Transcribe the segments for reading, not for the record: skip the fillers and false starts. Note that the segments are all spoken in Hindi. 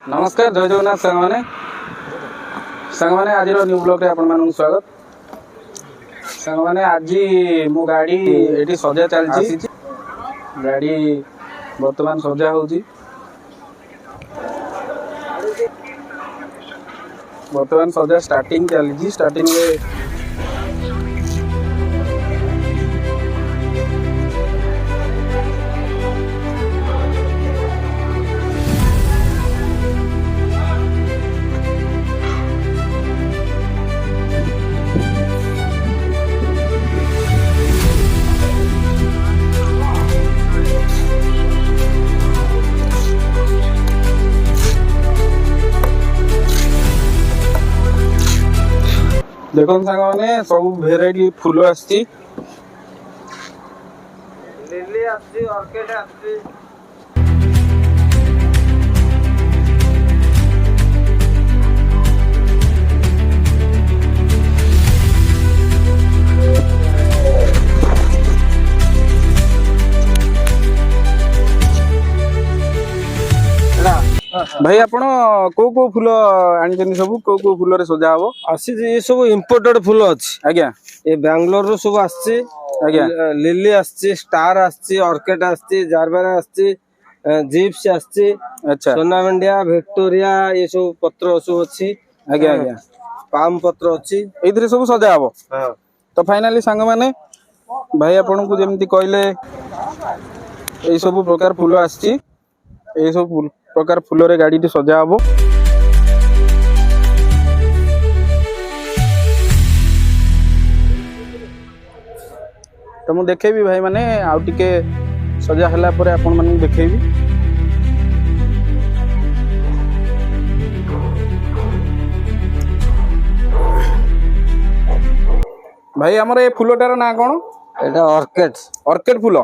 नमस्कार जय जगन्नाथ सांग मैंने आज न्यू ब्लॉग रे आपण स्वागत। सांग मैंने आज मो गाड़ी ये सजा चलती गाड़ी बर्तमान सजा होची बर्तमान सजा स्टार्टिंग चली स्टार्टिंग देखो सांग मैंने सब भेराइटी फूल आसी लिली आसी ऑर्किड आसी भाई आपण को फूल आनी सब को फूल रे सजा हबो आसी ये सब इंपोर्टेड फूल अछि आज्ञा ए बेंगलोर रो सब आसी आज्ञा लिली आसी स्टार आसी ऑर्किड आसी जारबेरा आसी जिप्स आसी अच्छा सोनावेंडिया विक्टोरिया ये सब पत्र सब अछि आज्ञा आज्ञा पाम पत्र अछि एथिरे सब सजा हबो हां तो फाइनली सांग माने भाई आपण को जेमति कहले ए सब प्रकार फूल आछि ए सब प्रकार फूल रे गाड़ी टी सजा हबो तो मु देखेबी भाई माने आउ टिके सजा हला परे आपण माने देखेबी भाई हमर ए फूलटार ना कोन एटा ऑर्किड ऑर्किड फूल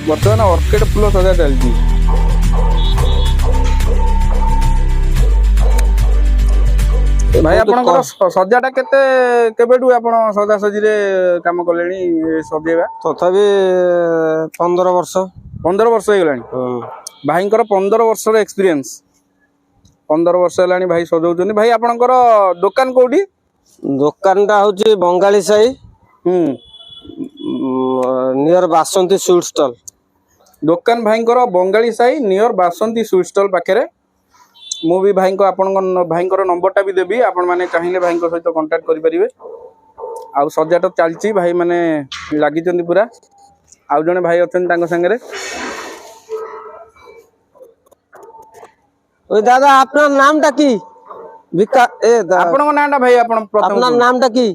बर्तमान ऑर्किड फूल सजा चलती भाई आपनकर सजाटा केते केबेडू आपण सजा सजी रे काम कलेनी सजेबा तथापि 15 वर्ष हे गलानी भाईंकर 15 वर्ष रे एक्सपीरियंस 15 वर्ष हेलानी भाई सजाउछनी भाई आपनकर दुकान कोठी दुकानटा होची बंगाली साई नियर बासंती स्वीट स्टॉल दुकान भाईंकर बंगाली साई नियर बासंती स्वीट स्टॉल पाखरे मु भी भाई को आपण भाई नंबरटा भी देबी आपण माने चाहिए भाई सहित कांटेक्ट करि परिबे आ सजाटा चलची भाई माने लागि चंदी पूरा आ जने भाई अछन तांको संगे रे ओए दादा आपना नामटा की विका ए आपण को नाटा भाई आपण प्रथम आपना नामटा की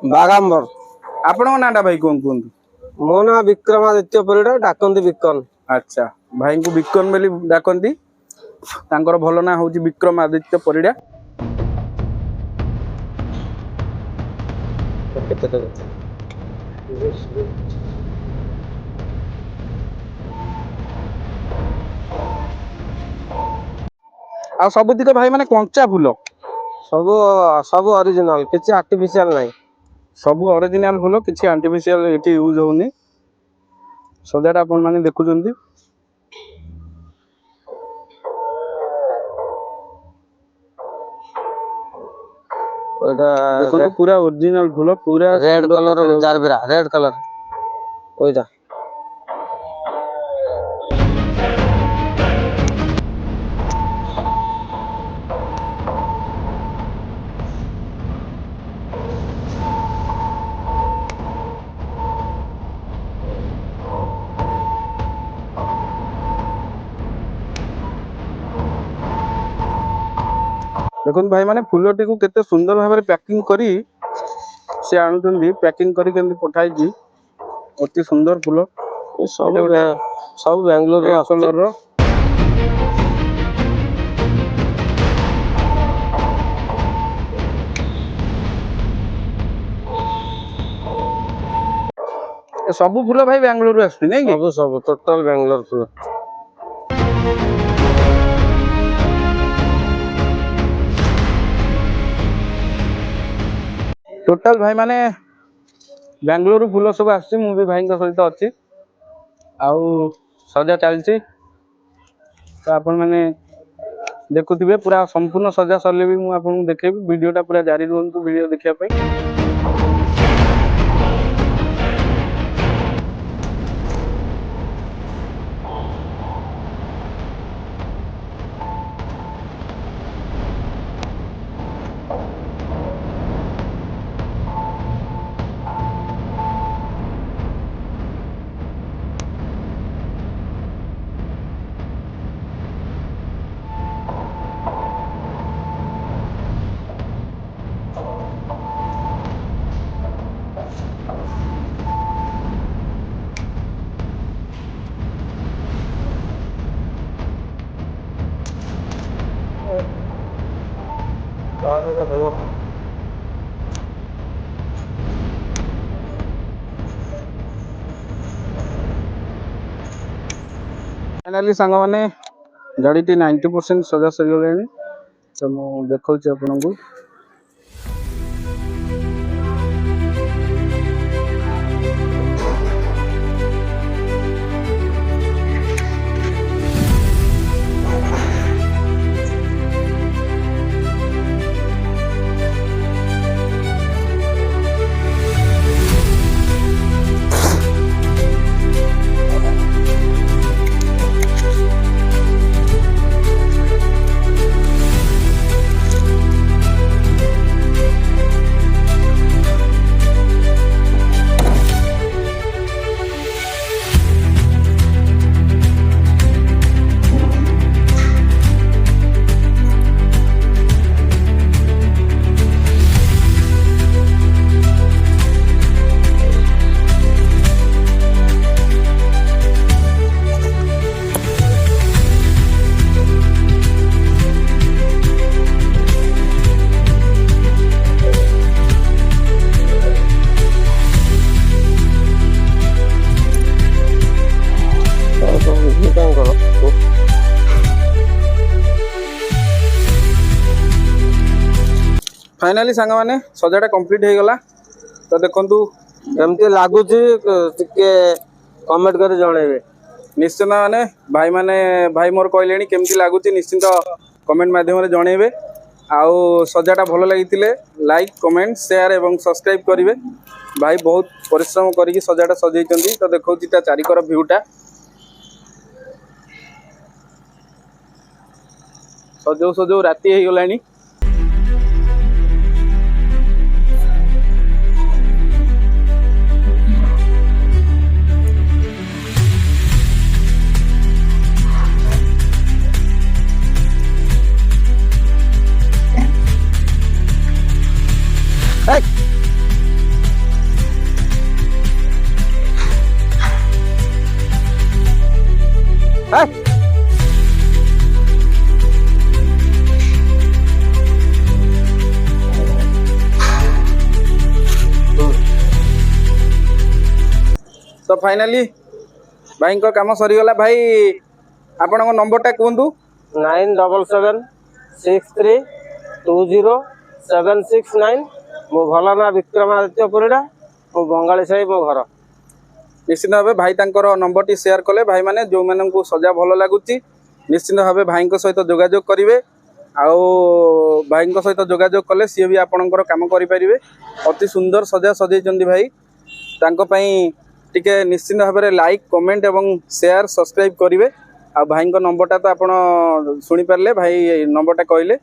बागांबर आपण को नाटा भाई कोन कोन मो ना विक्रमादित्य परिडा डाकंती विकन अच्छा भाई को विकन बेली डाकंती तांकर भलो ना होची विक्रमादित्य परिडा आ सबुतिक भाई माने कंचा फूल सब सब ओरिजिनल किछि आर्टिफिशियल नाही सब ओरिजिनल फूल किछि आर्टिफिशियल एटी यूज होनी सजाटा आपण माने देखुचंती ओटा देखो पूरा ओरिजिनल फूल पूरा red colour gerbera red colour ओइटा देखो भाई माने फूलटी को केते सुंदर भाबरे पैकिंग करी से आणुचंदी पैकिंग करी केंदी पठाई जी अति सुंदर फूल सब सब बेंगलोर रो कलर रो सब फूल भाई बेंगलोर आसती नहीं कि सब सब टोटल बेंगलोर फूल टोटल भाई माने बेंगलोर फूल सब आसी मु भी भाई सहित अच्छी आउ सजा चलती तो आपण मैंने देखुथिबे पूरा संपूर्ण सजा सरले भी मु आपन देखेबी वीडियोटा पूरा जारी रहंतु वीडियो देखिया पई। फाइनाली सांग माने गाड़ीटी 90% सजा सरी गलानी तो मु देखौछि आपनकु। फाइनाली सांग माने सजाटा कंप्लीट हो गला तो देखंतु केमती लागुची टिके कमेंट कर जणेबे। निश्चित माने भाई मोर कहले केमती लगुच निश्चिंत कमेंट माध्यम जनइबे। आउ सजाटा भल लगी लाइक कमेंट शेयर एवं सब्सक्राइब करेंगे। भाई बहुत परिश्रम करके सजाटा सजाई तो देखा चारिकर भ्यूटा सजौ सजौ राति हो गलानी। तो फाइनाली भाई काम सरीगला। भाई आपण नंबरटा कहतु। 9776320769। मो भल ना विक्रमादित्य परिड़ा मो बंगाली साही मो घर। निश्चित भाव भाई नंबर टी शेयर कले भाई माने जो मानू सजा भल लगुच निश्चित भाव भाई सहित जोगाजोग करेंगे। आउ भाई सहित जोगाजोग कले सी भी आपणकर काम करें। अति सुंदर सजा सजाई भाई टिके निश्चित भाव में लाइक कमेंट एवं शेयर सब्सक्राइब करेंगे। आ भाई नंबरटा तो आप शुणी पारे भाई नंबरटा कहले